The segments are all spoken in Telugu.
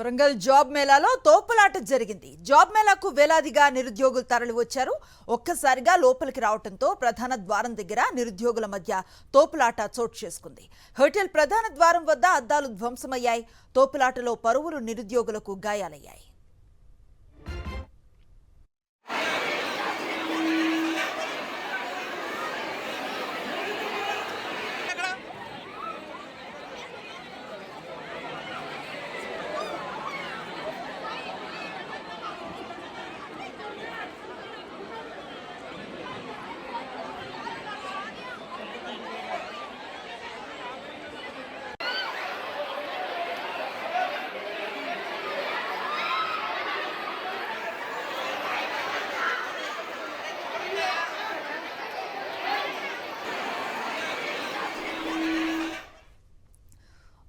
వరంగల్ జాబ్ మేళాలో తోపులాట జరిగింది. జాబ్ మేళాకు వేలాదిగా నిరుద్యోగులు తరలి వచ్చారు. ఒక్కసారిగా లోపలికి రావడంతో ప్రధాన ద్వారం దగ్గర నిరుద్యోగుల మధ్య తోపులాట చోటు చేసుకుంది. హోటల్ ప్రధాన ద్వారం వద్ద అద్దాలు ధ్వంసమయ్యాయి. తోపులాటలో పలువురు నిరుద్యోగులకు గాయాలయ్యాయి.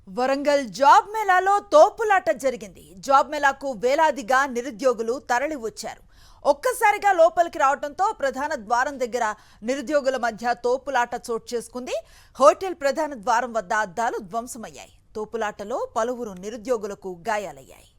వరంగల్ జాబ్ మేళాలో తోపులాట జరిగింది. జాబ్ మేళాకు వేలాదిగా నిరుద్యోగులు తరలి వచ్చారు. ఒక్కసారిగా లోపలికి రావడంతో ప్రధాన ద్వారం దగ్గర నిరుద్యోగుల మధ్య తోపులాట చోటు చేసుకుంది. హోటల్ ప్రధాన ద్వారం వద్ద అద్దాలు ధ్వంసమయ్యాయి. తోపులాటలో పలువురు నిరుద్యోగులకు గాయాలయ్యాయి.